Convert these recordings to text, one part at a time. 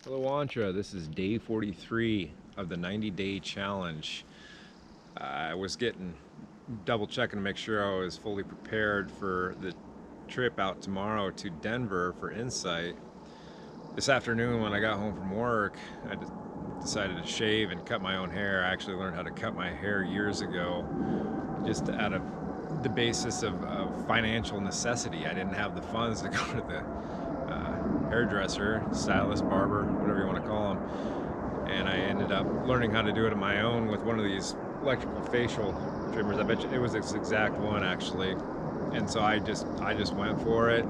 Hello Antra, this is day 43 of the 90-day challenge. I was double checking to make sure I was fully prepared for the trip out tomorrow to Denver for Insight. This afternoon when I got home from work, I decided to shave and cut my own hair. I actually learned how to cut my hair years ago, just out of the basis of financial necessity. I didn't have the funds to go to the hairdresser, stylist, barber, whatever you want to call them. And I ended up learning how to do it on my own with one of these electrical facial trimmers. I bet you it was this exact one actually. And so I just went for it,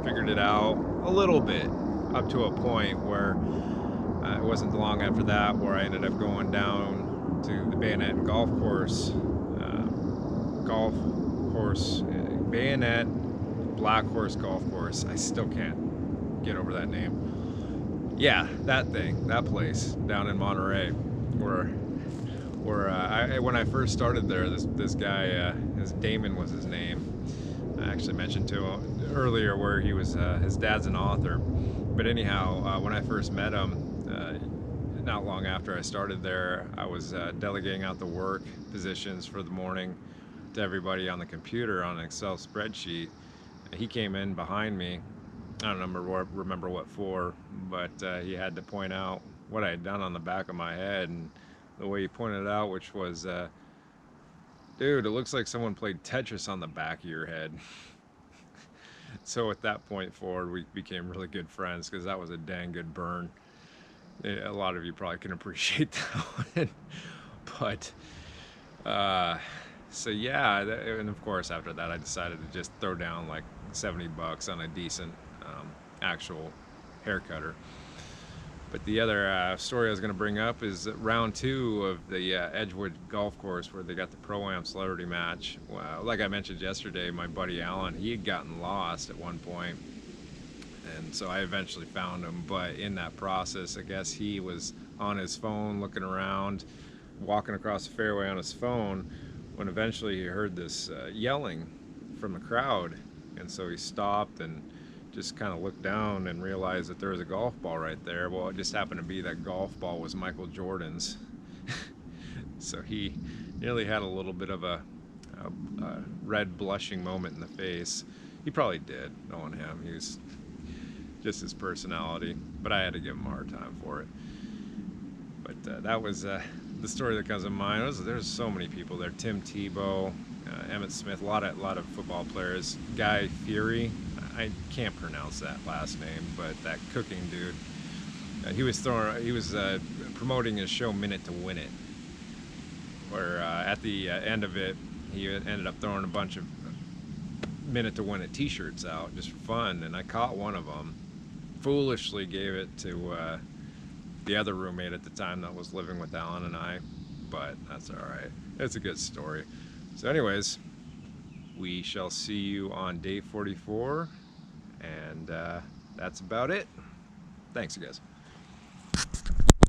figured it out a little bit up to a point where it wasn't long after that where I ended up going down to the Bayonet Black Horse Golf Course. I still can't get over that name. Yeah, that place down in Monterey, where when I first started there, this guy, Damon was his name. I actually mentioned to him earlier where he was. His dad's an author, but anyhow, when I first met him, not long after I started there, I was delegating out the work positions for the morning to everybody on the computer on an Excel spreadsheet. He came in behind me. I don't remember what for, but he had to point out what I had done on the back of my head, and the way he pointed it out, which was, dude, it looks like someone played Tetris on the back of your head. So at that point forward, we became really good friends because that was a dang good burn. A lot of you probably can appreciate that one. But so yeah, and of course after that I decided to just throw down like $70 on a decent actual hair cutter. But the other story I was going to bring up is round 2 of the Edgewood Golf Course, where they got the Pro-Am celebrity match. Well, like I mentioned yesterday, my buddy Alan, he had gotten lost at one point, and so I eventually found him. But in that process, I guess he was on his phone looking around, walking across the fairway on his phone, when eventually he heard this yelling from the crowd, and so he stopped and just kind of looked down and realized that there was a golf ball right there. Well, it just happened to be that golf ball was Michael Jordan's. So he nearly had a little bit of a red blushing moment in the face. He probably did, knowing him. He was just his personality, but I had to give him a hard time for it. But that was the story that comes to mind. There's so many people there. Tim Tebow, Emmett Smith, a lot of football players. Guy Fieri, I can't pronounce that last name, but that cooking dude. He was promoting his show Minute to Win It, where at the end of it, he ended up throwing a bunch of Minute to Win It t-shirts out just for fun, and I caught one of them. Foolishly gave it to the other roommate at the time that was living with Alan and I, but that's all right. It's a good story. So anyways, we shall see you on day 44, and that's about it. Thanks, you guys.